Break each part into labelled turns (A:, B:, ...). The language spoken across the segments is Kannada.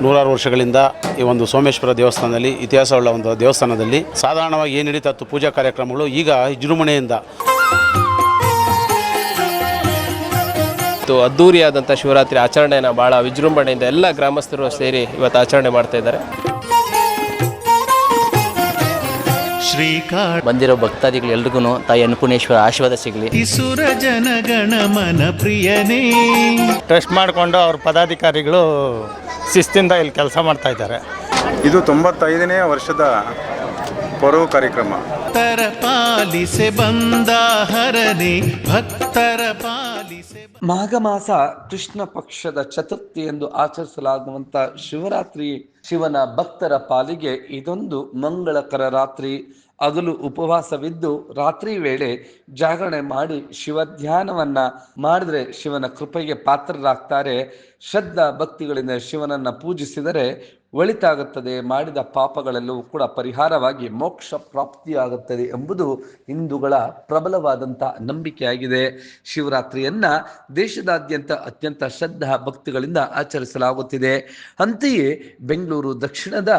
A: ನೂರಾರು ವರ್ಷಗಳಿಂದ ಈ ಒಂದು ಸೋಮೇಶ್ವರ ದೇವಸ್ಥಾನದಲ್ಲಿ ಇತಿಹಾಸವುಳ್ಳ ಒಂದು ದೇವಸ್ಥಾನದಲ್ಲಿ ಸಾಧಾರಣವಾಗಿ ಏನು ನಡೀತಾ ಪೂಜಾ ಕಾರ್ಯಕ್ರಮಗಳು ಈಗ ವಿಜೃಂಭಣೆಯಿಂದ
B: ಅದ್ದೂರಿಯಾದಂಥ ಶಿವರಾತ್ರಿ ಆಚರಣೆಯನ್ನು ಭಾಳ ವಿಜೃಂಭಣೆಯಿಂದ ಎಲ್ಲ ಗ್ರಾಮಸ್ಥರು ಸೇರಿ ಇವತ್ತು ಆಚರಣೆ ಮಾಡ್ತಾ ಇದ್ದಾರೆ.
C: ಬಂದಿರೋ ಭಕ್ತಾದಿಗಳು ಎಲ್ರಿಗೂ ತಾಯಿ ಅನ್ನಪೂರ್ಣೇಶ್ವರ ಆಶೀರ್ವಾದ ಸಿಗಲಿ.
D: ಜನಗಣಮನ ಪ್ರಿಯನೇ
E: ಟ್ರಸ್ಟ್ ಮಾಡಿಕೊಂಡು ಅವ್ರ ಪದಾಧಿಕಾರಿಗಳು ಶಿಸ್ತಿಂದ ಇಲ್ಲಿ ಕೆಲಸ ಮಾಡ್ತಾ ಇದ್ದಾರೆ.
F: ಇದು 95ನೇ ವರ್ಷದ ಪರ್ವ ಕಾರ್ಯಕ್ರಮ.
D: ಭಕ್ತರ ಪಾಲಿಸೆ ಬಂದ ಹರನೆ ಭಕ್ತರ ಪಾಲಿಸೆ.
G: ಮಾಘ ಮಾಸ ಕೃಷ್ಣ ಪಕ್ಷದ ಚತುರ್ಥಿ ಎಂದು ಆಚರಿಸಲಾಗುವಂತ ಶಿವರಾತ್ರಿ ಶಿವನ ಭಕ್ತರ ಪಾಲಿಗೆ ಇದೊಂದು ಮಂಗಳಕರ ರಾತ್ರಿ. ಹಗಲು ಉಪವಾಸವಿದ್ದು ರಾತ್ರಿ ವೇಳೆ ಜಾಗರಣೆ ಮಾಡಿ ಶಿವ ಧ್ಯಾನವನ್ನ ಮಾಡಿದ್ರೆ ಶಿವನ ಕೃಪೆಗೆ ಪಾತ್ರರಾಗ್ತಾರೆ. ಶ್ರದ್ಧಾ ಭಕ್ತಿಗಳಿಂದ ಶಿವನನ್ನ ಪೂಜಿಸಿದರೆ ಒಳಿತಾಗುತ್ತದೆ, ಮಾಡಿದ ಪಾಪಗಳೆಲ್ಲವೂ ಕೂಡ ಪರಿಹಾರವಾಗಿ ಮೋಕ್ಷ ಪ್ರಾಪ್ತಿಯಾಗುತ್ತದೆ ಎಂಬುದು ಹಿಂದೂಗಳ ಪ್ರಬಲವಾದಂಥ ನಂಬಿಕೆಯಾಗಿದೆ. ಶಿವರಾತ್ರಿಯನ್ನ ದೇಶದಾದ್ಯಂತ ಅತ್ಯಂತ ಶ್ರದ್ಧಾ ಭಕ್ತಿಗಳಿಂದ ಆಚರಿಸಲಾಗುತ್ತಿದೆ. ಅಂತೆಯೇ ಬೆಂಗಳೂರು ದಕ್ಷಿಣದ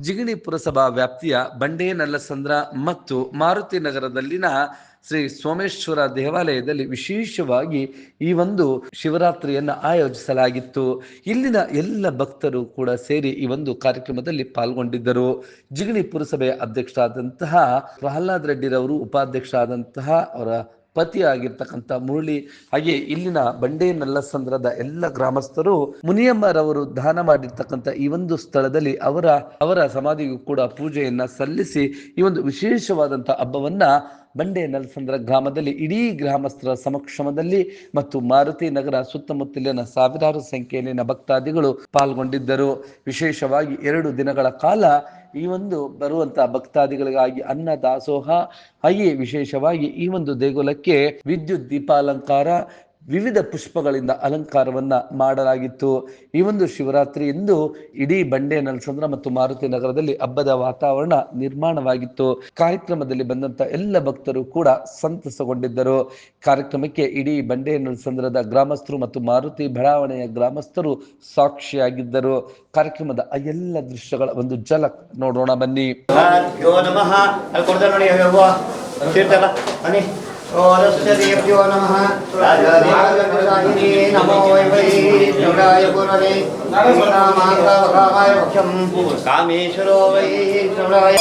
G: ಜಿಗಣಿ ಪುರಸಭಾ ವ್ಯಾಪ್ತಿಯ ಬಂಡೇನಲ್ಲಸಂದ್ರ ಮತ್ತು ಮಾರುತಿ ನಗರದಲ್ಲಿನ ಶ್ರೀ ಸೋಮೇಶ್ವರ ದೇವಾಲಯದಲ್ಲಿ ವಿಶೇಷವಾಗಿ ಈ ಒಂದು ಶಿವರಾತ್ರಿಯನ್ನು ಆಯೋಜಿಸಲಾಗಿತ್ತು. ಇಲ್ಲಿನ ಎಲ್ಲ ಭಕ್ತರು ಕೂಡ ಸೇರಿ ಈ ಒಂದು ಕಾರ್ಯಕ್ರಮದಲ್ಲಿ ಪಾಲ್ಗೊಂಡಿದ್ದರು. ಜಿಗಣಿ ಪುರಸಭೆಯ ಅಧ್ಯಕ್ಷರಾದಂತಹ ಪ್ರಹ್ಲಾದ್ ರೆಡ್ಡಿರವರು, ಉಪಾಧ್ಯಕ್ಷರಾದಂತಹ ಅವರ ಪತಿ ಆಗಿರ್ತಕ್ಕಂಥ ಮುರಳಿ, ಹಾಗೆ ಇಲ್ಲಿನ ಬಂಡೇನಲ್ಲಸಂದ್ರದ ಎಲ್ಲ ಗ್ರಾಮಸ್ಥರು ಮುನಿಯಮ್ಮರವರು ದಾನ ಮಾಡಿರ್ತಕ್ಕಂಥ ಈ ಒಂದು ಸ್ಥಳದಲ್ಲಿ ಅವರ ಸಮಾಧಿಗೂ ಕೂಡ ಪೂಜೆಯನ್ನ ಸಲ್ಲಿಸಿ ಈ ಒಂದು ವಿಶೇಷವಾದಂಥ ಹಬ್ಬವನ್ನ ಬಂಡೇನಲ್ಲಸಂದ್ರ ಗ್ರಾಮದಲ್ಲಿ ಇಡೀ ಗ್ರಾಮಸ್ಥರ ಸಮಕ್ಷಮದಲ್ಲಿ ಮತ್ತು ಮಾರುತಿ ನಗರ ಸುತ್ತಮುತ್ತಲಿನ ಸಾವಿರಾರು ಸಂಖ್ಯೆಯಲ್ಲಿನ ಭಕ್ತಾದಿಗಳು ಪಾಲ್ಗೊಂಡಿದ್ದರು. ವಿಶೇಷವಾಗಿ 2 ದಿನಗಳ ಕಾಲ ಈ ಒಂದು ಬರುವಂತಹ ಭಕ್ತಾದಿಗಳಿಗಾಗಿ ಅನ್ನ ದಾಸೋಹ, ಹಾಗೆ ವಿಶೇಷವಾಗಿ ಈ ಒಂದು ದೇಗುಲಕ್ಕೆ ವಿದ್ಯುತ್ ದೀಪಾಲಂಕಾರ, ವಿವಿಧ ಪುಷ್ಪಗಳಿಂದ ಅಲಂಕಾರವನ್ನ ಮಾಡಲಾಗಿತ್ತು. ಈ ಒಂದು ಶಿವರಾತ್ರಿ ಎಂದು ಇಡೀ ಬಂಡೇನಲ್ಲಸಂದ್ರ ಮತ್ತು ಮಾರುತಿ ನಗರದಲ್ಲಿ ಹಬ್ಬದ ವಾತಾವರಣ ನಿರ್ಮಾಣವಾಗಿತ್ತು. ಕಾರ್ಯಕ್ರಮದಲ್ಲಿ ಬಂದಂತ ಎಲ್ಲ ಭಕ್ತರು ಕೂಡ ಸಂತಸಗೊಂಡಿದ್ದರು. ಕಾರ್ಯಕ್ರಮಕ್ಕೆ ಇಡೀ ಬಂಡೇನಲ್ಲಸಂದ್ರದ ಗ್ರಾಮಸ್ಥರು ಮತ್ತು ಮಾರುತಿ ಬಡಾವಣೆಯ ಗ್ರಾಮಸ್ಥರು ಸಾಕ್ಷಿಯಾಗಿದ್ದರು. ಕಾರ್ಯಕ್ರಮದ ಆ ಎಲ್ಲ ದೃಶ್ಯಗಳ ಒಂದು ಝಲಕ್ ನೋಡೋಣ ಬನ್ನಿ.
H: ಓರಸ್ಯದೇವ್ಯೋ ನಮಃ ರಾಜಾಧಿರಾಜಾಧಿನೇ ನಮೋ ವೈ ಶಿವರಾಯ ಗುರವೇ ನಾಮಾಂಗಾಯ ಮುಖ್ಯಂ ಕಾಮೇಶ್ವರೋ ವೈ ಶಿವರಾಯ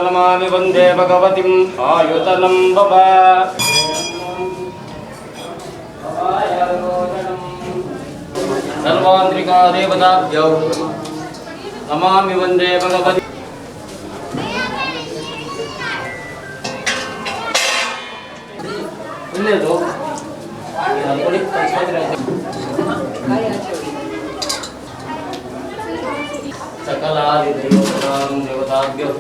H: ನಮಾಮಿ ವಂದೇ ಭಗವತಿಂ ಆಯುತನಂ ಭವ. ಸರ್ವಾಂತ್ರಿಕಾ ದೇವತಾಭ್ಯೋ ನಮಾಮಿ ವಂದೇ ಭಗವತಿ. ಒಳ್ಳೆಯದು ಸಕಲಾದಿ ದೇವತಾಭ್ಯೋ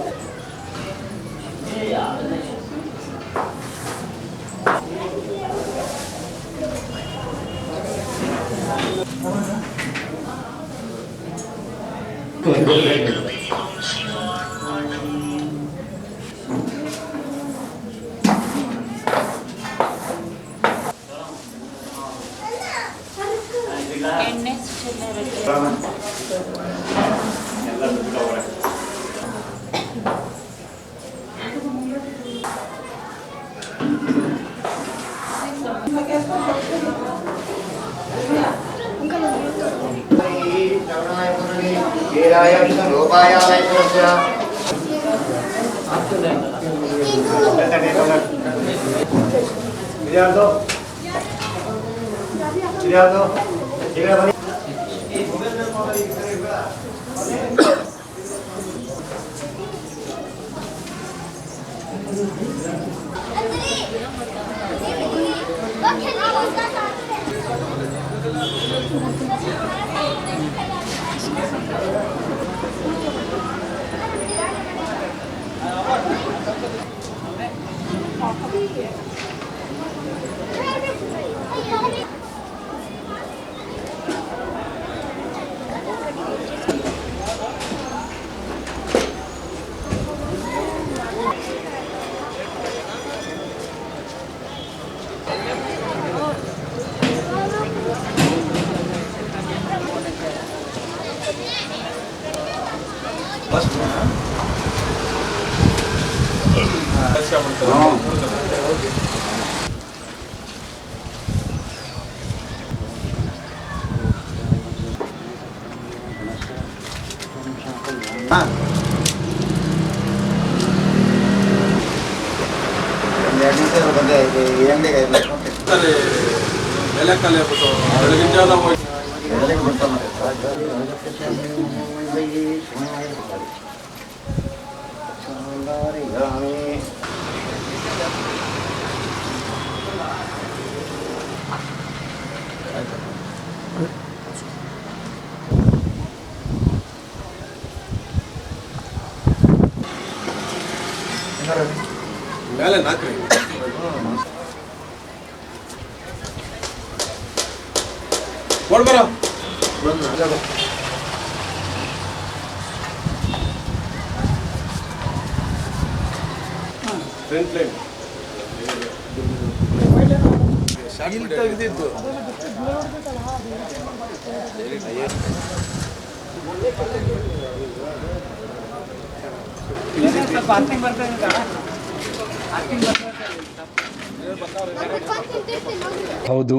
G: ಹೌದು,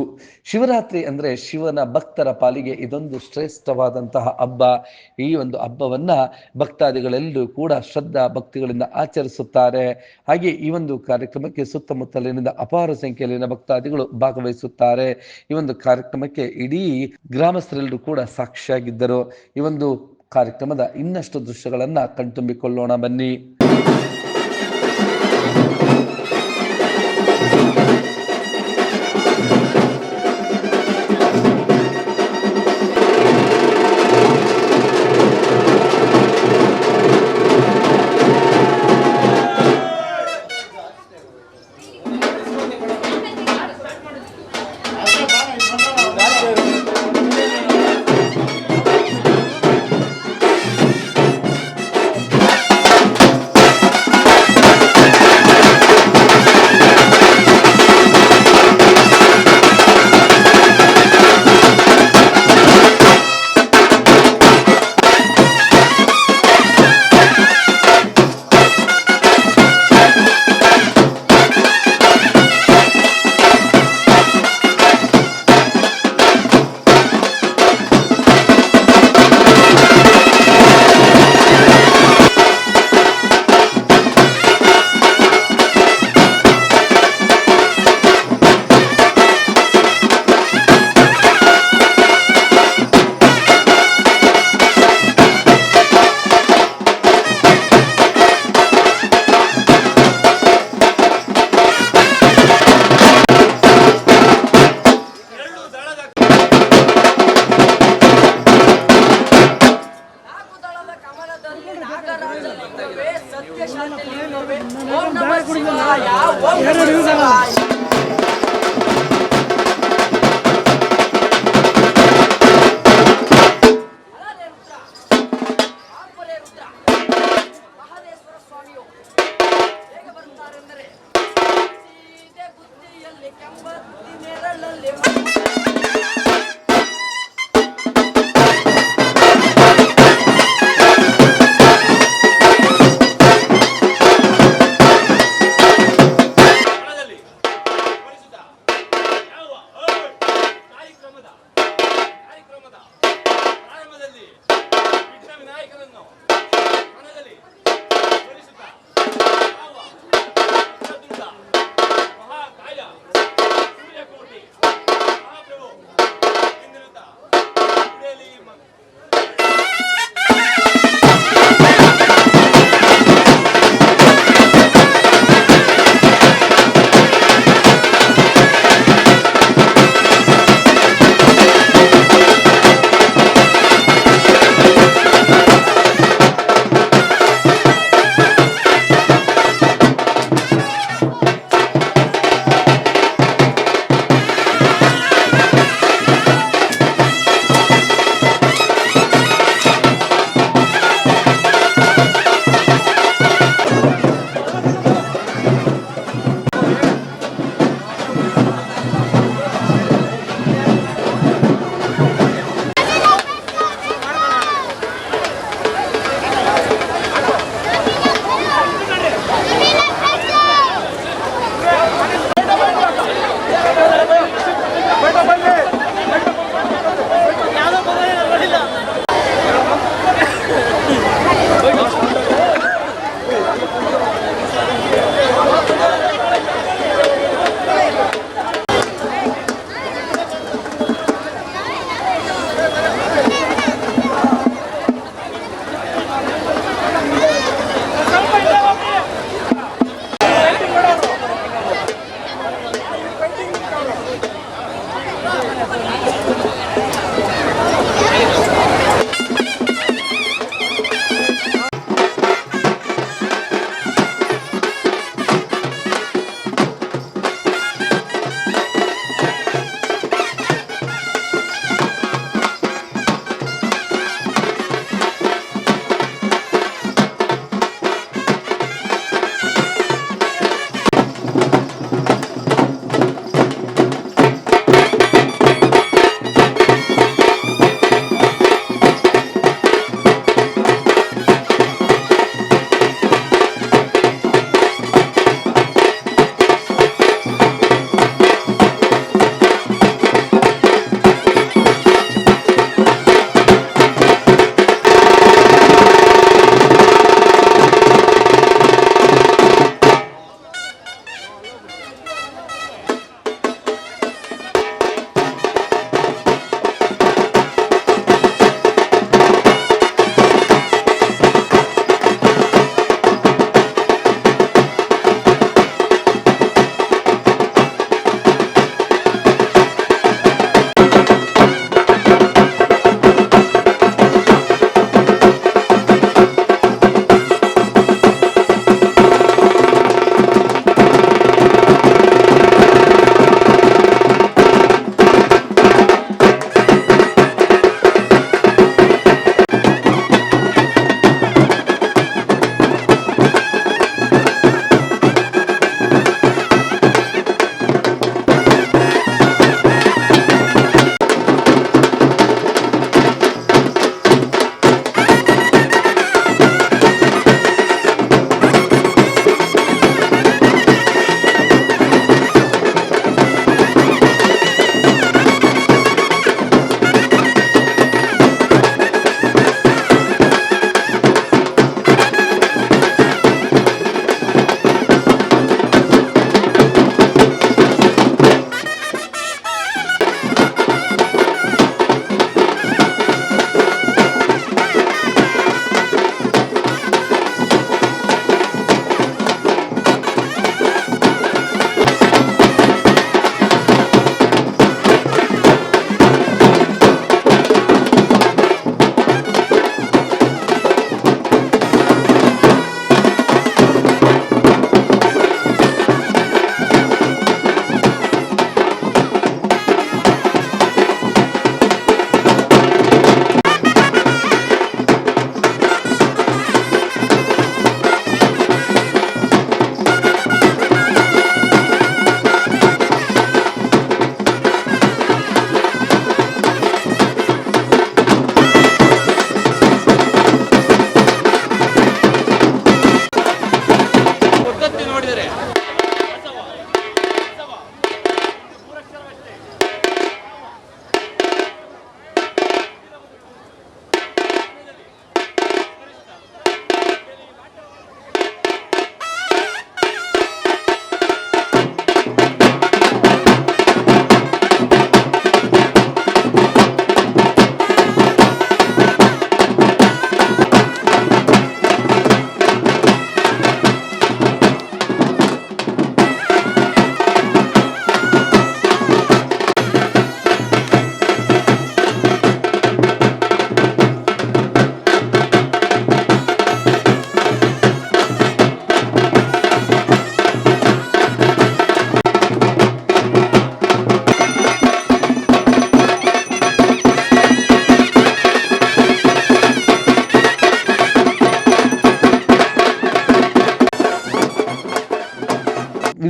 G: ಶಿವರಾತ್ರಿ ಅಂದ್ರೆ ಶಿವನ ಭಕ್ತರ ಪಾಲಿಗೆ ಇದೊಂದು ಶ್ರೇಷ್ಠವಾದಂತಹ ಹಬ್ಬ. ಈ ಒಂದು ಹಬ್ಬವನ್ನ ಭಕ್ತಾದಿಗಳೆಲ್ಲರೂ ಕೂಡ ಶ್ರದ್ಧಾ ಭಕ್ತಿಗಳಿಂದ ಆಚರಿಸುತ್ತಾರೆ. ಹಾಗೆ ಈ ಒಂದು ಕಾರ್ಯಕ್ರಮಕ್ಕೆ ಸುತ್ತಮುತ್ತಲಿನಿಂದ ಅಪಾರ ಸಂಖ್ಯೆಯಲ್ಲಿನ ಭಕ್ತಾದಿಗಳು ಭಾಗವಹಿಸುತ್ತಾರೆ. ಈ ಒಂದು ಕಾರ್ಯಕ್ರಮಕ್ಕೆ ಇಡೀ ಗ್ರಾಮಸ್ಥರೆಲ್ಲರೂ ಕೂಡ ಸಾಕ್ಷಿಯಾಗಿದ್ದರು. ಈ ಒಂದು ಕಾರ್ಯಕ್ರಮದ ಇನ್ನಷ್ಟು ದೃಶ್ಯಗಳನ್ನ ಕಣ್ತುಂಬಿಕೊಳ್ಳೋಣ ಬನ್ನಿ.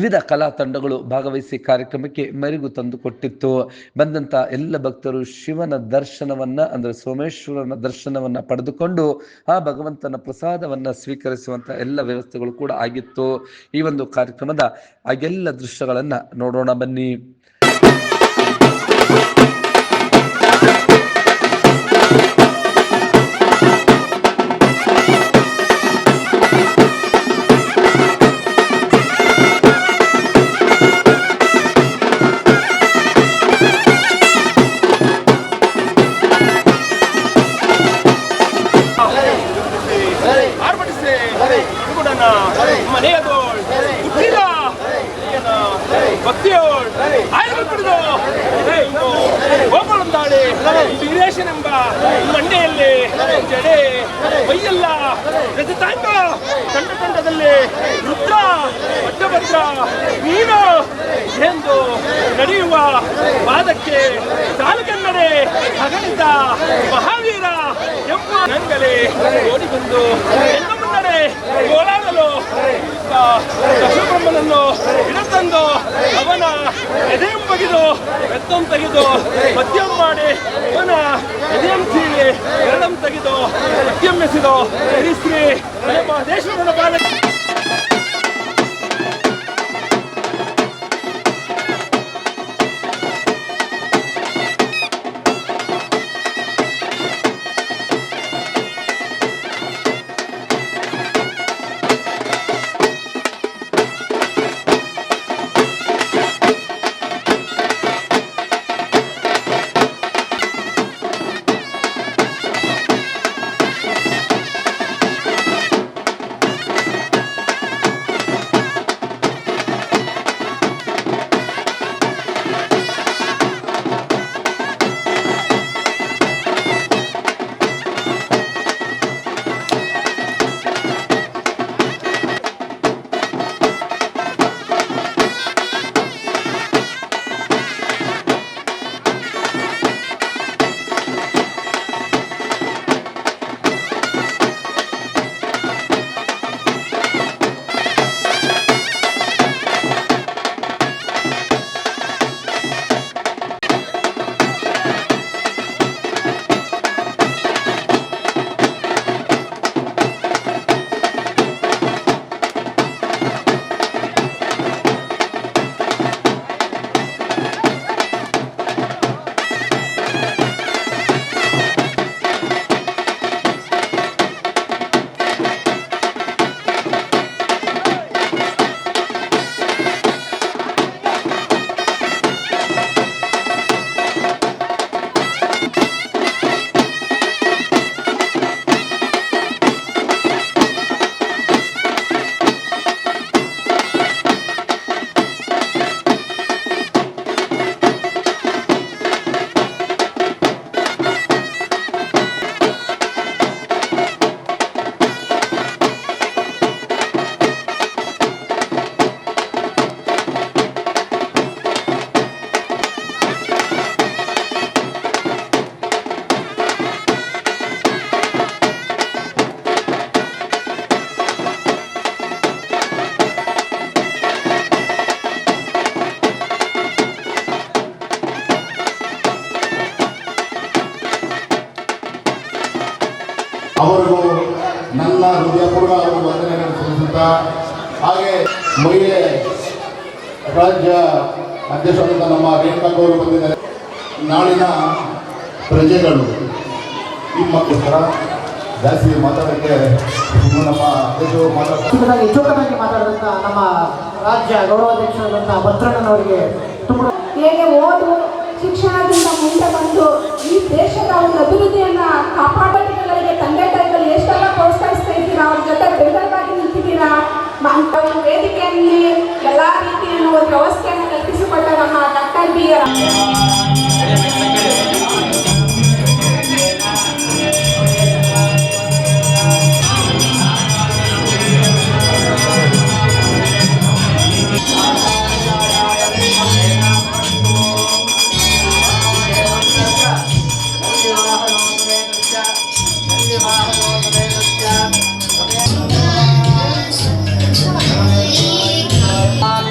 G: ವಿವಿಧ ಕಲಾ ತಂಡಗಳು ಭಾಗವಹಿಸಿ ಕಾರ್ಯಕ್ರಮಕ್ಕೆ ಮೆರುಗು ತಂದುಕೊಟ್ಟಿತ್ತು. ಬಂದಂಥ ಎಲ್ಲ ಭಕ್ತರು ಶಿವನ ದರ್ಶನವನ್ನ ಅಂದರೆ ಸೋಮೇಶ್ವರನ ದರ್ಶನವನ್ನ ಪಡೆದುಕೊಂಡು ಆ ಭಗವಂತನ ಪ್ರಸಾದವನ್ನ ಸ್ವೀಕರಿಸುವಂತ ಎಲ್ಲ ವ್ಯವಸ್ಥೆಗಳು ಕೂಡ ಆಗಿತ್ತು. ಈ ಒಂದು ಕಾರ್ಯಕ್ರಮದ ಆಗೆಲ್ಲ ದೃಶ್ಯಗಳನ್ನ ನೋಡೋಣ ಬನ್ನಿ.
B: ವೀರೇಶನೆಂಬ ಮಂಡೆಯಲ್ಲಿ ಜಡೆ ಮೈಯೆಲ್ಲ ರಜತಾಂಗ ತಂಡದಲ್ಲಿ ರುದ್ರ ಭದ್ರ ನೀನು ಎಂದು ನಡೆಯುವ ವಾದಕ್ಕೆ ಸಾಲಗನ್ನಡೆ ಅಗಣಿತ ಮಹಾವೀರ ಎಂಬ ನಂಗಲೆ ಓಡಿ ಬಂದು ಎಲ್ಲ ಮುನ್ನಡೆ ಓಡಾಡಲು ದಶಬ್ರಹ್ಮನನ್ನು ಹಿಡಿತಂದು ಅವನ ಎದೆಯಂ ಬಗೆದು ಬೆತ್ತಂ ತೆಗೆದು ಮದ್ಯಂ ಮಾಡಿ ಅವನ ಎದೆಯಂ ಸೀಳಿ ಎರಡಂ ತೆಗೆದು ಮದ್ಯಂ ಎಸೆದು ಶ್ರೀ ಮಹದೇಶ್ವರನ ಬಾಲ
I: ಅವರಿಗೂ ನನ್ನ ಹೃದಯಪೂರ್ವಕ ವಂದನೆಗಳನ್ನು ಸಲ್ಲಿಸುತ್ತಾ ಹಾಗೆ ಮಹಿಳೆ ರಾಜ್ಯ ಅಧ್ಯಕ್ಷರಾದಂಥ ನಮ್ಮ ರೇಣುಕಾಕ್ ಅವರು ಬಂದಿದ್ದಾರೆ. ನಾಳಿನ ಪ್ರಜೆಗಳು ನಿಮ್ಮಕ್ಕೋಸ್ಕರ ಜಾಸ್ತಿ ಮಾತಾಡೋಕ್ಕೆ ನಮ್ಮ ಅಧ್ಯಕ್ಷರು
J: ಚುಟುಕಾಗಿ ಮಾತಾಡಿದಂಥ ನಮ್ಮ ರಾಜ್ಯ ಗೌರವಾಧ್ಯಕ್ಷರಾದಂಥ ಭದ್ರಣ್ಣನವರಿಗೆ ತುಂಬ
K: ಹೇಗೆ ಓದು ಶಿಕ್ಷಣದಿಂದ ಮುಂದೆ ಬಂದು ಈ ದೇಶದ ಒಂದು ಅಭಿವೃದ್ಧಿಯನ್ನ ಕಾಪಾಡೋಗಳಿಗೆ ತಂದೆ ತಾಯಿಗಳು ಎಷ್ಟೆಲ್ಲ ಪ್ರೋತ್ಸಾಹಿಸ್ತಾ ಇದ್ದೀರಾ, ಅವ್ರ ಜೊತೆ ಬೆಂಬಲವಾಗಿ ನಿಂತಿದ್ದೀರಾ. ಒಂದು ವೇದಿಕೆಯಲ್ಲಿ ಎಲ್ಲ ರೀತಿಯ ಒಂದು ವ್ಯವಸ್ಥೆಯನ್ನು ಕಲ್ಪಿಸಿಕೊಟ್ಟ ನಮ್ಮ ಡಾಕ್ಟರ್ ಬಿ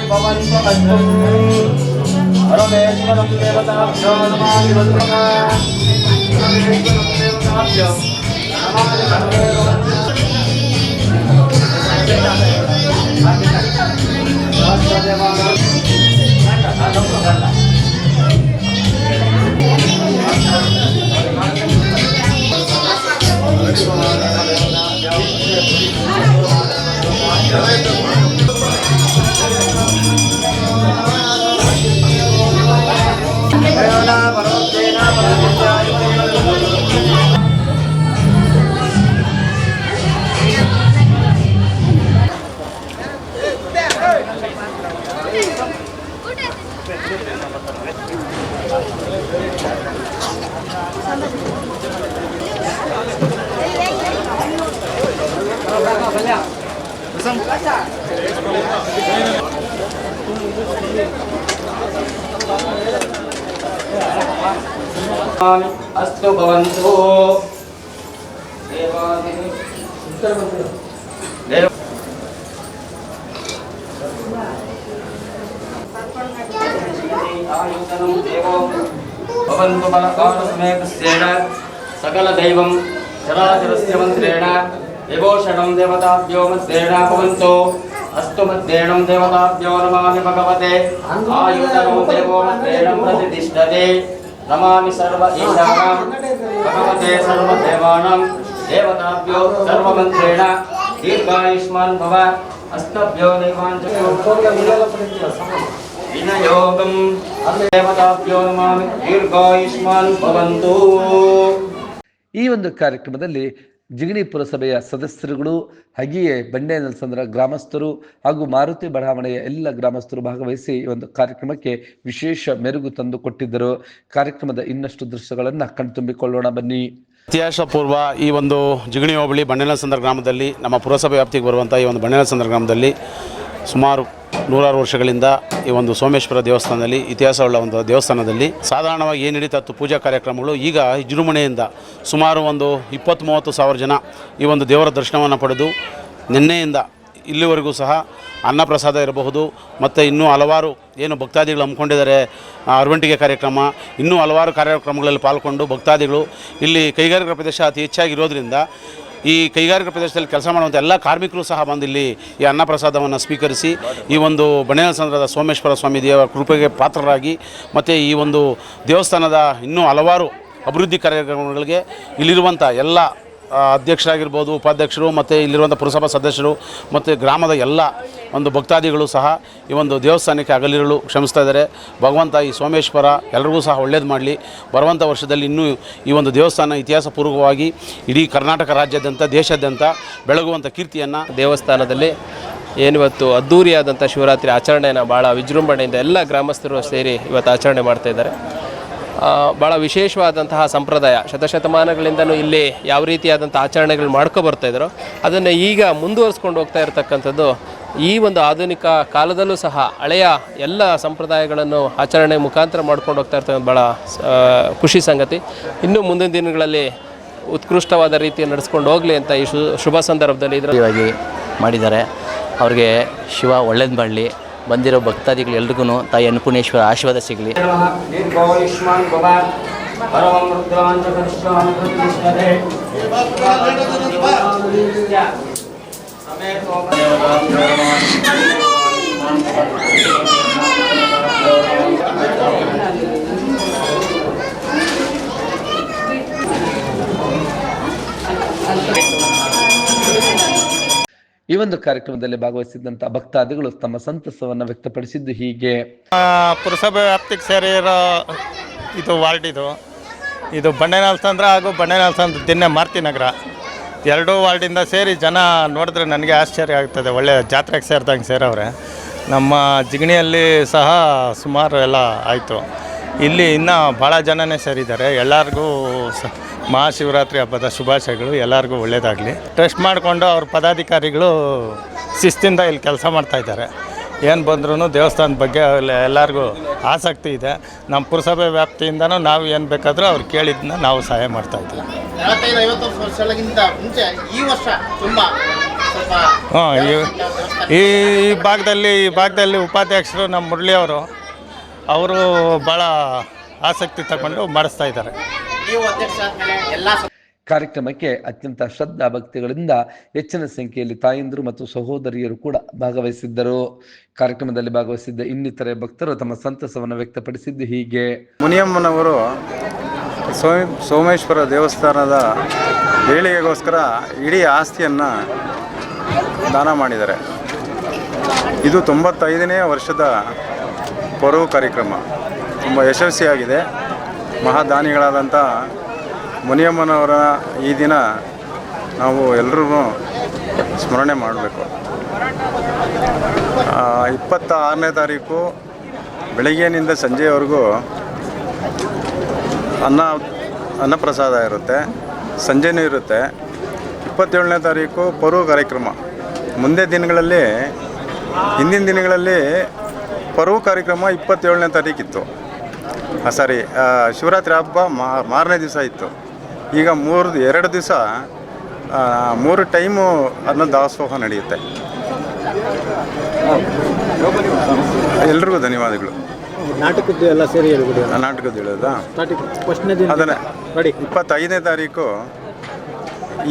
I: ಭವ
H: अस्तु भवन्तु भवन्तु बलकालसमेतस्येन सकलदैवं चराचरस्य मन्त्रेण विभूषणं देवताभ्यो मध्येण भवन्तु अस्तु मध्येणं देवताभ्यो नमामि भगवते आयुधनो देवो मध्येण प्रतिष्ठते नमामि सर्व ईशानां भगवते सर्वदेवानां देवताभ्यो सर्वमन्त्रेण दीर्घायुष्मान् भव अस्तभ्यो देवाञ्चो विनयोगं देवताभ्यो नमामि दीर्घायुष्मान् भवन्तु।
G: ಈ ಒಂದು ಕಾರ್ಯಕ್ರಮದಲ್ಲಿ ಜಿಗಣಿ ಪುರಸಭೆಯ ಸದಸ್ಯರುಗಳು ಹಾಗೆಯೇ ಬಂಡೆ ನೆಲಸಂದ್ರ ಗ್ರಾಮಸ್ಥರು ಹಾಗೂ ಮಾರುತಿ ಬಡಾವಣೆಯ ಎಲ್ಲ ಗ್ರಾಮಸ್ಥರು ಭಾಗವಹಿಸಿ ಈ ಒಂದು ಕಾರ್ಯಕ್ರಮಕ್ಕೆ ವಿಶೇಷ ಮೆರುಗು ತಂದು ಕೊಟ್ಟಿದ್ದರು. ಕಾರ್ಯಕ್ರಮದ ಇನ್ನಷ್ಟು ದೃಶ್ಯಗಳನ್ನು ಕಣ್ತುಂಬಿಕೊಳ್ಳೋಣ ಬನ್ನಿ.
A: ಇತಿಹಾಸ ಪೂರ್ವ ಈ ಒಂದು ಜಿಗಣಿ ಹೋಬಳಿ ಬಂಡೆನಲಸಂದ್ರ ಗ್ರಾಮದಲ್ಲಿ ನಮ್ಮ ಪುರಸಭೆ ವ್ಯಾಪ್ತಿಗೆ ಬರುವಂಥ ಈ ಒಂದು ಬಂಡೆನಲಸಂದ್ರ ಗ್ರಾಮದಲ್ಲಿ ಸುಮಾರು 100 ವರ್ಷಗಳಿಂದ ಈ ಒಂದು ಸೋಮೇಶ್ವರ ದೇವಸ್ಥಾನದಲ್ಲಿ ಇತಿಹಾಸವುಳ್ಳ ಒಂದು ದೇವಸ್ಥಾನದಲ್ಲಿ ಸಾಧಾರಣವಾಗಿ ಏನು ನಡೀತಾ ಪೂಜಾ ಕಾರ್ಯಕ್ರಮಗಳು ಈಗ ವಿಜೃಂಭಣೆಯಿಂದ ಸುಮಾರು ಒಂದು 20-30 ಸಾವಿರ ಜನ ಈ ಒಂದು ದೇವರ ದರ್ಶನವನ್ನು ಪಡೆದು ನಿನ್ನೆಯಿಂದ ಇಲ್ಲಿವರೆಗೂ ಸಹ ಅನ್ನಪ್ರಸಾದ ಇರಬಹುದು ಮತ್ತು ಇನ್ನೂ ಹಲವಾರು ಏನು ಭಕ್ತಾದಿಗಳು ಹಮ್ಮಿಕೊಂಡಿದ್ದಾರೆ, ಅರವಂಟಿಗೆ ಕಾರ್ಯಕ್ರಮ, ಇನ್ನೂ ಹಲವಾರು ಕಾರ್ಯಕ್ರಮಗಳಲ್ಲಿ ಪಾಲ್ಗೊಂಡು ಭಕ್ತಾದಿಗಳು ಇಲ್ಲಿ ಕೈಗಾರಿಕಾ ಪ್ರದೇಶ ಅತಿ ಹೆಚ್ಚಾಗಿರೋದ್ರಿಂದ ಈ ಕೈಗಾರಿಕಾ ಪ್ರದೇಶದಲ್ಲಿ ಕೆಲಸ ಮಾಡುವಂಥ ಎಲ್ಲ ಕಾರ್ಮಿಕರು ಸಹ ಬಂದು ಇಲ್ಲಿ ಈ ಅನ್ನಪ್ರಸಾದವನ್ನು ಸ್ವೀಕರಿಸಿ ಈ ಒಂದು ಬಂಡೆನಲಸಂದ್ರದ ಸೋಮೇಶ್ವರ ಸ್ವಾಮಿ ದೇವರ ಕೃಪೆಗೆ ಪಾತ್ರರಾಗಿ ಮತ್ತು ಈ ಒಂದು ದೇವಸ್ಥಾನದ ಇನ್ನೂ ಹಲವಾರು ಅಭಿವೃದ್ಧಿ ಕಾರ್ಯಕ್ರಮಗಳಿಗೆ ಇಲ್ಲಿರುವಂಥ ಎಲ್ಲ ಅಧ್ಯಕ್ಷರಾಗಿರ್ಬೋದು, ಉಪಾಧ್ಯಕ್ಷರು ಮತ್ತು ಇಲ್ಲಿರುವಂಥ ಪುರಸಭಾ ಸದಸ್ಯರು ಮತ್ತು ಗ್ರಾಮದ ಎಲ್ಲ ಒಂದು ಭಕ್ತಾದಿಗಳು ಸಹ ಈ ಒಂದು ದೇವಸ್ಥಾನಕ್ಕೆ ಅಗಲಿರಲು ಶ್ರಮಿಸ್ತಾ ಇದ್ದಾರೆ. ಭಗವಂತ ಈ ಸೋಮೇಶ್ವರ ಎಲ್ಲರಿಗೂ ಸಹ ಒಳ್ಳೇದು ಮಾಡಲಿ. ಬರುವಂಥ ವರ್ಷದಲ್ಲಿ ಇನ್ನೂ ಈ ಒಂದು ದೇವಸ್ಥಾನ ಇತಿಹಾಸ ಪೂರ್ವಕವಾಗಿ ಇಡೀ ಕರ್ನಾಟಕ ರಾಜ್ಯಾದ್ಯಂತ ದೇಶಾದ್ಯಂತ ಬೆಳಗುವಂಥ ಕೀರ್ತಿಯನ್ನು
B: ದೇವಸ್ಥಾನದಲ್ಲಿ ಏನಿವತ್ತು ಅದ್ಧೂರಿಯಾದಂಥ ಶಿವರಾತ್ರಿ ಆಚರಣೆಯನ್ನು ಭಾಳ ವಿಜೃಂಭಣೆಯಿಂದ ಎಲ್ಲ ಗ್ರಾಮಸ್ಥರು ಸೇರಿ ಇವತ್ತು ಆಚರಣೆ ಮಾಡ್ತಾಯಿದ್ದಾರೆ. ಭಾಳ ವಿಶೇಷವಾದಂತಹ ಸಂಪ್ರದಾಯ ಶತಶತಮಾನಗಳಿಂದನೂ ಇಲ್ಲಿ ಯಾವ ರೀತಿಯಾದಂಥ ಆಚರಣೆಗಳು ಮಾಡ್ಕೊಬರ್ತಾಯಿದ್ರು ಅದನ್ನು ಈಗ ಮುಂದುವರಿಸ್ಕೊಂಡು ಹೋಗ್ತಾ ಇರತಕ್ಕಂಥದ್ದು ಈ ಒಂದು ಆಧುನಿಕ ಕಾಲದಲ್ಲೂ ಸಹ ಹಳೆಯ ಎಲ್ಲ ಸಂಪ್ರದಾಯಗಳನ್ನು ಆಚರಣೆ ಮುಖಾಂತರ ಮಾಡ್ಕೊಂಡು ಹೋಗ್ತಾ ಇರ್ತಕ್ಕಂಥ ಭಾಳ ಖುಷಿ ಸಂಗತಿ. ಇನ್ನು ಮುಂದಿನ ದಿನಗಳಲ್ಲಿ ಉತ್ಕೃಷ್ಟವಾದ ರೀತಿ ನಡೆಸ್ಕೊಂಡು ಹೋಗಲಿ ಅಂತ ಈ ಶುಭ ಸಂದರ್ಭದಲ್ಲಿ
C: ಇದರಲ್ಲಿ ಮಾಡಿದ್ದಾರೆ. ಅವ್ರಿಗೆ ಶಿವ ಒಳ್ಳೇದು ಮಾಡಲಿ. ಬಂದಿರೋ ಭಕ್ತಾದಿಗಳು ಎಲ್ರಿಗೂ ತಾಯಿ ಅನ್ನಪೂರ್ಣೇಶ್ವರ ಆಶೀರ್ವಾದ ಸಿಗಲಿ.
G: ಈ ಒಂದು ಕಾರ್ಯಕ್ರಮದಲ್ಲಿ ಭಾಗವಹಿಸಿದಂಥ ಭಕ್ತಾದಿಗಳು ತಮ್ಮ ಸಂತಸವನ್ನು ವ್ಯಕ್ತಪಡಿಸಿದ್ದು ಹೀಗೆ.
E: ಪುರಸಭೆ ವ್ಯಾಪ್ತಿಗೆ ಸೇರಿರೋ ಇದು ವಾರ್ಡ್ ಇದು ಬಂಡೆನಲಸಂದ್ರ ಹಾಗೂ ಬಂಡೆನಲಸಂದ್ರ ದಿನ್ನೆ ಮಾರುತಿ ನಗರ ಎರಡೂ ವಾರ್ಡಿಂದ ಸೇರಿ ಜನ ನೋಡಿದ್ರೆ ನನಗೆ ಆಶ್ಚರ್ಯ ಆಗ್ತದೆ. ಒಳ್ಳೆಯ ಜಾತ್ರೆಗೆ ಸೇರಿದಂಗೆ ಸೇರವ್ರೆ. ನಮ್ಮ ಜಿಗಣಿಯಲ್ಲಿ ಸಹ ಸುಮಾರು ಎಲ್ಲ ಆಯಿತು. ಇಲ್ಲಿ ಇನ್ನೂ ಭಾಳ ಜನನೇ ಸೇರಿದ್ದಾರೆ. ಎಲ್ಲರಿಗೂ ಮಹಾಶಿವರಾತ್ರಿ ಹಬ್ಬದ ಶುಭಾಶಯಗಳು. ಎಲ್ಲರಿಗೂ ಒಳ್ಳೆಯದಾಗಲಿ. ಟ್ರಸ್ಟ್ ಮಾಡಿಕೊಂಡು ಅವ್ರ ಪದಾಧಿಕಾರಿಗಳು ಶಿಸ್ತಿಂದ ಇಲ್ಲಿ ಕೆಲಸ ಮಾಡ್ತಾಯಿದ್ದಾರೆ. ಏನು ಬಂದ್ರೂ ದೇವಸ್ಥಾನದ ಬಗ್ಗೆ ಎಲ್ಲರಿಗೂ ಆಸಕ್ತಿ ಇದೆ. ನಮ್ಮ ಪುರಸಭೆ ವ್ಯಾಪ್ತಿಯಿಂದನೂ ನಾವು ಏನು ಬೇಕಾದರೂ ಅವ್ರು ಕೇಳಿದ್ದನ್ನ ನಾವು ಸಹಾಯ ಮಾಡ್ತಾಯಿದ್ದೀವಿ.
J: 45-50 ವರ್ಷಗಳಿಗಿಂತ ಮುಂಚೆ ಈ ವರ್ಷ ತುಂಬ
E: ಈ ಭಾಗದಲ್ಲಿ ಉಪಾಧ್ಯಕ್ಷರು ನಮ್ಮ ಮುರಳಿ ಅವರು ಅವರು ಭಾಳ ಆಸಕ್ತಿ ತಗೊಂಡು ಮಾಡಿಸ್ತಾ ಇದ್ದಾರೆ.
J: ನೀವು ಅಧ್ಯಕ್ಷ ಆದ್ಮೇಲೆ ಎಲ್ಲ
G: ಕಾರ್ಯಕ್ರಮಕ್ಕೆ ಅತ್ಯಂತ ಶ್ರದ್ಧಾ ಭಕ್ತಿಗಳಿಂದ ಹೆಚ್ಚಿನ ಸಂಖ್ಯೆಯಲ್ಲಿ ತಾಯಂದಿರು ಮತ್ತು ಸಹೋದರಿಯರು ಕೂಡ ಭಾಗವಹಿಸಿದ್ದರು. ಕಾರ್ಯಕ್ರಮದಲ್ಲಿ ಭಾಗವಹಿಸಿದ್ದ ಇನ್ನಿತರೆ ಭಕ್ತರು ತಮ್ಮ ಸಂತಸವನ್ನು ವ್ಯಕ್ತಪಡಿಸಿದ್ದು ಹೀಗೆ.
F: ಮುನಿಯಮ್ಮನವರು ಸೋಮೇಶ್ವರ ದೇವಸ್ಥಾನದ ಏಳಿಗೆಗೋಸ್ಕರ ಇಡೀ ಆಸ್ತಿಯನ್ನು ದಾನ ಮಾಡಿದ್ದಾರೆ. ಇದು 95ನೇ ವರ್ಷದ ಪೊರವು ಕಾರ್ಯಕ್ರಮ ತುಂಬ ಯಶಸ್ವಿಯಾಗಿದೆ. ಮಹಾದಾನಿಗಳಾದಂಥ ಮುನಿಯಮ್ಮನವರ ಈ ದಿನ ನಾವು ಎಲ್ಲರೂ ಸ್ಮರಣೆ ಮಾಡಬೇಕು. 26ನೇ ತಾರೀಕು ಬೆಳಗ್ಗೆಯಿಂದ ಸಂಜೆಯವರೆಗೂ ಅನ್ನಪ್ರಸಾದ ಇರುತ್ತೆ, ಸಂಜೆನೂ ಇರುತ್ತೆ. 27ನೇ ತಾರೀಕು ಪೊರವು ಕಾರ್ಯಕ್ರಮ. ಹಿಂದಿನ ದಿನಗಳಲ್ಲಿ ಪೊರವು ಕಾರ್ಯಕ್ರಮ 27ನೇ ತಾರೀಕಿತ್ತು. ಶಿವರಾತ್ರಿ ಹಬ್ಬ ಮಾರನೇ ದಿವಸ ಇತ್ತು. ಈಗ 2 ದಿವಸ 3 ಟೈಮು ಅನ್ನ ದಾಸೋಹ ನಡೆಯುತ್ತೆ. ಎಲ್ರಿಗೂ ಧನ್ಯವಾದಗಳು.
H: ನಾಟಕದ್ದು ಎಲ್ಲ ಸೇರಿ
F: ನಾಟಕದ್ದು ಹೇಳೋದಾ? ಅದನ್ನೇ 25ನೇ ತಾರೀಕು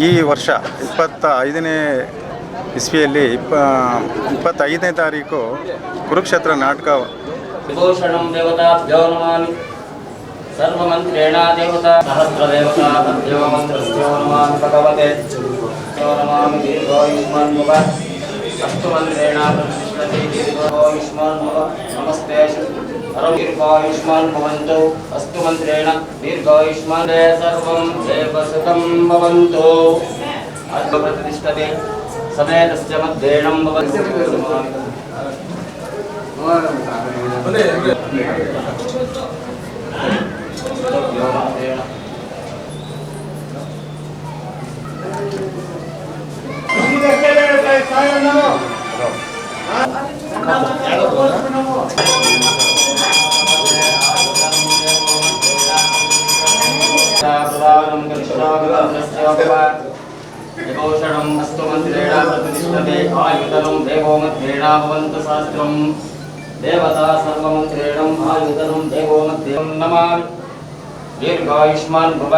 F: ಈ ವರ್ಷ 25ನೇ ಇಸ್ವಿಯಲ್ಲಿ 25ನೇ ತಾರೀಕು ಕುರುಕ್ಷೇತ್ರ ನಾಟಕ.
H: ವಿಭೂಷಣಂ ದೇವತಾಭ್ಯೋ ನಮಾಮಿ ಸರ್ವಮಂತ್ರೇಣ ದೇವತಾ ಸಹಸ್ರದೇವತಾ ಭ್ಯೋ ಮಂತ್ರಸ್ಯೋ ನಮಾಮಿ ಭಗವತೆ ಯೋ ನಮಾಮಿ ದೀರ್ಘಾಯುಷ್ಮಾನ್ ಭವ ಅಷ್ಟು ಮಂತ್ರೇಣ ಪ್ರತಿಷ್ಠತೆ ದೀರ್ಘಾಯುಷ್ಮಾನ್ ಭವ ನಮಸ್ತೆ ದೀರ್ಘಾಯುಷ್ಮಾನ್ ಭವಂತು ಅಷ್ಟು ಮಂತ್ರೇಣ ದೀರ್ಘಾಯುಷ್ಮಾನ್ ಸರ್ವಂ ದೇವಸುತಂ ಭವಂತು ಅಷ್ಟು ಪ್ರತಿಷ್ಠತೆ ಸಮೇತಸ್ಯ ಮಧ್ಯೇಣಂ ಭವಂತು ವಿಭೂಷಣಂ ಅಸ್ತು ಮಂತ್ರೇಣ ಪ್ರತಿಷ್ಠತೆ ಆಯುಧನಂ ದೇವೋ ಮಧ್ಯೇಣ ಭವಂತು ಶಾಸ್ತ್ರಂ ದೇವತಾ ಸರ್ವಮಂತ್ರೇಣಂ ಆಯುಧನಂ ದೇವೋ ಮಧ್ಯಂ ನಮಾಮಿ ದೀರ್ಘಾಯುಷ್ಮಾನ್ ಭವ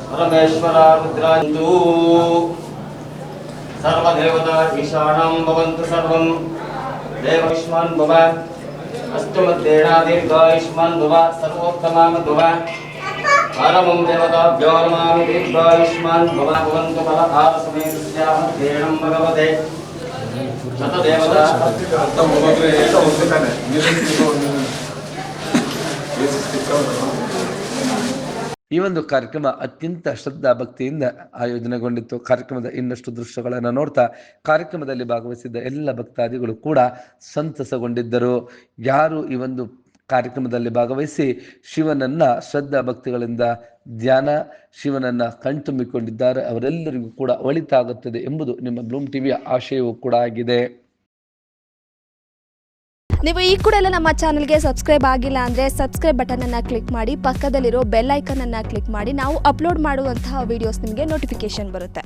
H: ಪರಮೇಶ್ವರ ರುದ್ರಾಂತು ಸರ್ವದೇವತಾ ಈಶಾನಾಂ ಭವಂತು ಸರ್ವಂ ದೇವಾಯುಷ್ಮಾನ್ ಭವ ಅಸ್ತು ಮಧ್ಯೇಣ ದೀರ್ಘಾಯುಷ್ಮಾನ್ ಭವ ಸರ್ವೋತ್ತಮಾಂ ಭವ ಪರಮಂ ದೇವತಾಭ್ಯೋ ನಮಾಮಿ ದೀರ್ಘಾಯುಷ್ಮಾನ್ ಭವ ಭವಂತು ಫಲಧಾರ ಸಮೇತಸ್ಯ ಮಧ್ಯೇಣಂ ಭಗವತೆ ಶತದೇವತಾ.
G: ಈ ಒಂದು ಕಾರ್ಯಕ್ರಮ ಅತ್ಯಂತ ಶ್ರದ್ಧಾ ಭಕ್ತಿಯಿಂದ ಆಯೋಜನೆಗೊಂಡಿತ್ತು. ಕಾರ್ಯಕ್ರಮದ ಇನ್ನಷ್ಟು ದೃಶ್ಯಗಳನ್ನು ನೋಡ್ತಾ ಕಾರ್ಯಕ್ರಮದಲ್ಲಿ ಭಾಗವಹಿಸಿದ್ದ ಎಲ್ಲ ಭಕ್ತಾದಿಗಳು ಕೂಡ ಸಂತಸಗೊಂಡಿದ್ದರು. ಯಾರು ಈ ಒಂದು ಕಾರ್ಯಕ್ರಮದಲ್ಲಿ ಭಾಗವಹಿಸಿ ಶಿವನನ್ನ ಶ್ರದ್ಧಾ ಭಕ್ತಿಗಳಿಂದ ಧ್ಯಾನ ಶಿವನನ್ನ ಕಣ್ತುಂಬಿಕೊಂಡಿದ್ದಾರೆ ಅವರೆಲ್ಲರಿಗೂ ಕೂಡ ಒಳಿತಾಗುತ್ತದೆ ಎಂಬುದು ನಿಮ್ಮ ಬ್ಲೂಮ್ ಟಿವಿಯ ಆಶಯವೂ ಕೂಡ ಆಗಿದೆ.
L: ನೀವು ಈ ಕೂಡ ಎಲ್ಲ ನಮ್ಮ ಚಾನಲ್ಗೆ ಸಬ್ಸ್ಕ್ರೈಬ್ ಆಗಿಲ್ಲ ಅಂದರೆ ಸಬ್ಸ್ಕ್ರೈಬ್ ಬಟನನ್ನು ಕ್ಲಿಕ್ ಮಾಡಿ, ಪಕ್ಕದಲ್ಲಿರೋ ಬೆಲ್ ಐಕನನ್ನು ಕ್ಲಿಕ್ ಮಾಡಿ. ನಾವು ಅಪ್ಲೋಡ್ ಮಾಡುವಂತಹ ವಿಡಿಯೋಸ್ ನಿಮಗೆ ನೋಟಿಫಿಕೇಶನ್ ಬರುತ್ತೆ.